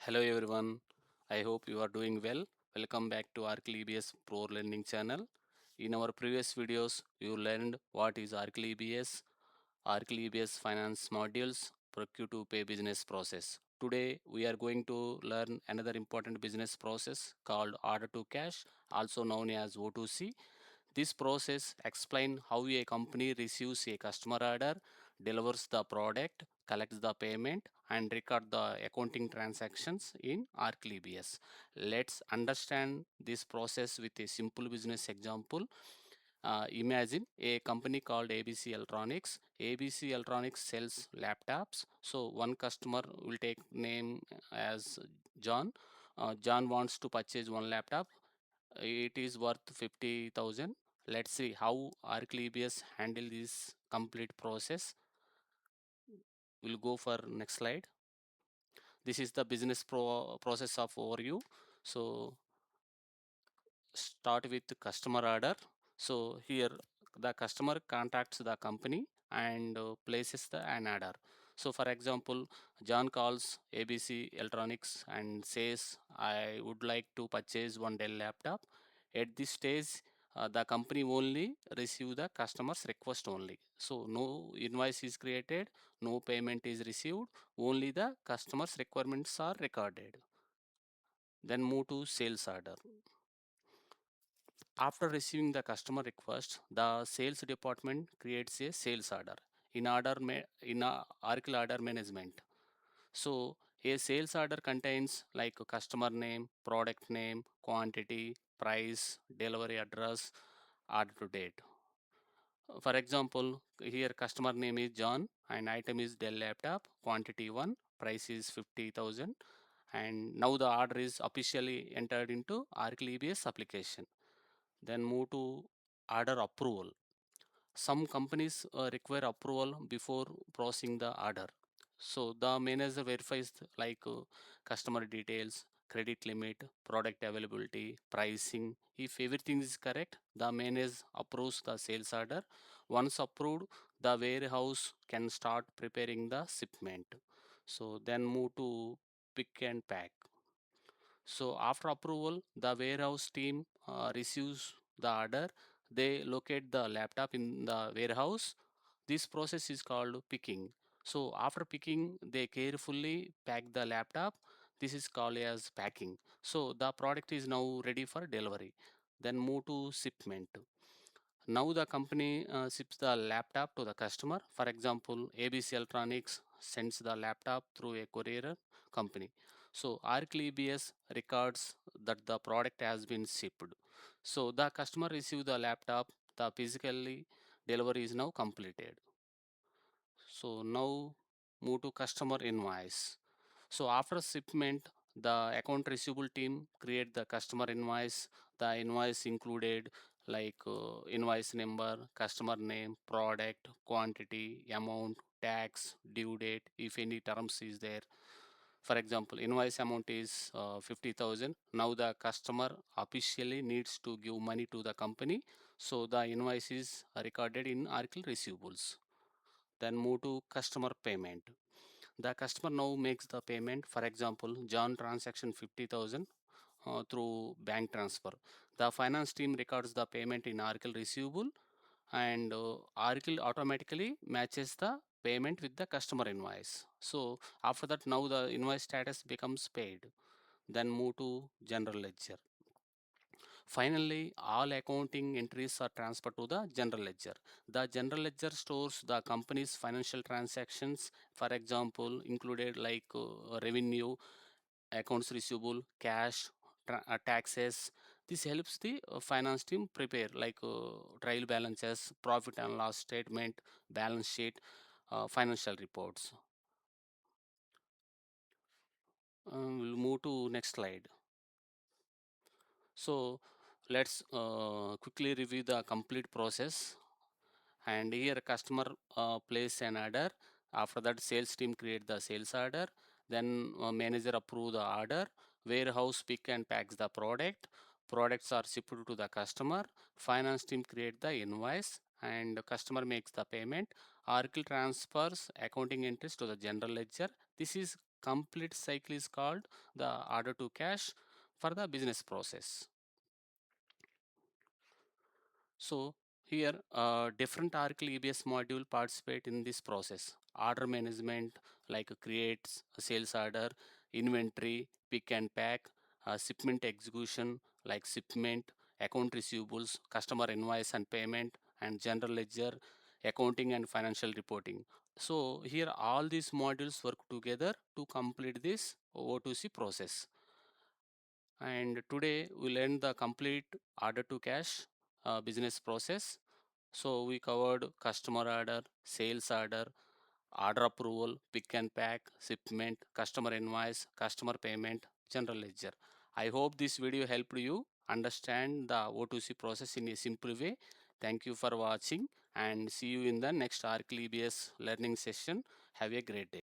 Hello everyone, I hope you are doing well. Welcome back to Oracle EBS Pro Learning channel. In our previous videos, you learned what is Oracle EBS, Oracle EBS Finance Modules, Procure-to-Pay business process. Today, we are going to learn another important business process called Order to Cash, also known as O2C. This process explains how a company receives a customer order, delivers the product, collects the payment, and record the accounting transactions in Oracle EBS. Let's understand this process with a simple business example. Imagine a company called ABC Electronics. ABC Electronics sells laptops. So one customer will take name as John. John wants to purchase one laptop. It is worth 50,000. Let's see how Oracle EBS handle this complete process. We'll go for next slide. This is the business process of overview. So start with the customer order. So here the customer contacts the company and places an order. So for example, John calls ABC Electronics and says, I would like to purchase one Dell laptop. At this stage, the company only receive the customer's request only. So no invoice is created, no payment is received, only the customer's requirements are recorded. Then move to sales order. After receiving the customer request, the sales department creates a sales order in a Oracle order management. So a sales order contains like a customer name, product name, quantity, price, delivery address, order to date. For example, here customer name is John and item is Dell laptop, quantity 1, price is 50,000, and now the order is officially entered into Oracle EBS application. Then move to order approval. Some companies require approval before processing the order. So the manager verifies customer details, credit limit, product availability, pricing. If everything is correct, the manager approves the sales order. Once approved, the warehouse can start preparing the shipment. So then move to pick and pack. So after approval, the warehouse team receives the order. They locate the laptop in the warehouse. This process is called picking. So after picking, they carefully pack the laptop. This is called as packing. So the product is now ready for delivery. Then move to shipment. Now the company ships the laptop to the customer. For example, ABC Electronics sends the laptop through a courier company. So Oracle EBS records that the product has been shipped. So the customer receives the laptop. The physically delivery is now completed. So now move to customer invoice. So after shipment, the account receivable team create the customer invoice. The invoice included invoice number, customer name, product, quantity, amount, tax, due date, if any terms is there. For example, invoice amount is 50,000. Now the customer officially needs to give money to the company. So the invoice is recorded in Oracle receivables. Then move to customer payment. The customer now makes the payment. For example, John transaction 50,000 through bank transfer. The finance team records the payment in Oracle receivable, and Oracle automatically matches the payment with the customer invoice. So after that, now the invoice status becomes paid. Then move to general ledger. Finally, all accounting entries are transferred to the general ledger. The general ledger stores the company's financial transactions, for example, included revenue, accounts receivable, cash, taxes. This helps the finance team prepare trial balances, profit and loss statement, balance sheet, financial reports. We'll move to next slide. So let's quickly review the complete process. And here customer place an order. After that, sales team create the sales order. Then manager approve the order. Warehouse pick and packs the product. Products are shipped to the customer. Finance team create the invoice and the customer makes the payment. Oracle transfers accounting entries to the general ledger. This is complete cycle is called the order to cash for the business process. So here different Oracle EBS module participate in this process. Order management like creates a sales order, inventory, pick and pack, shipment execution like shipment, account receivables, customer invoice and payment, and general ledger, accounting and financial reporting. So here all these modules work together to complete this O2C process. And today we learned the complete order to cash business process. So we covered customer order, sales order, order approval, pick and pack, shipment, customer invoice, customer payment, general ledger. I hope this video helped you understand the O2C process in a simple way. Thank you for watching and see you in the next Oracle EBS learning session. Have a great day.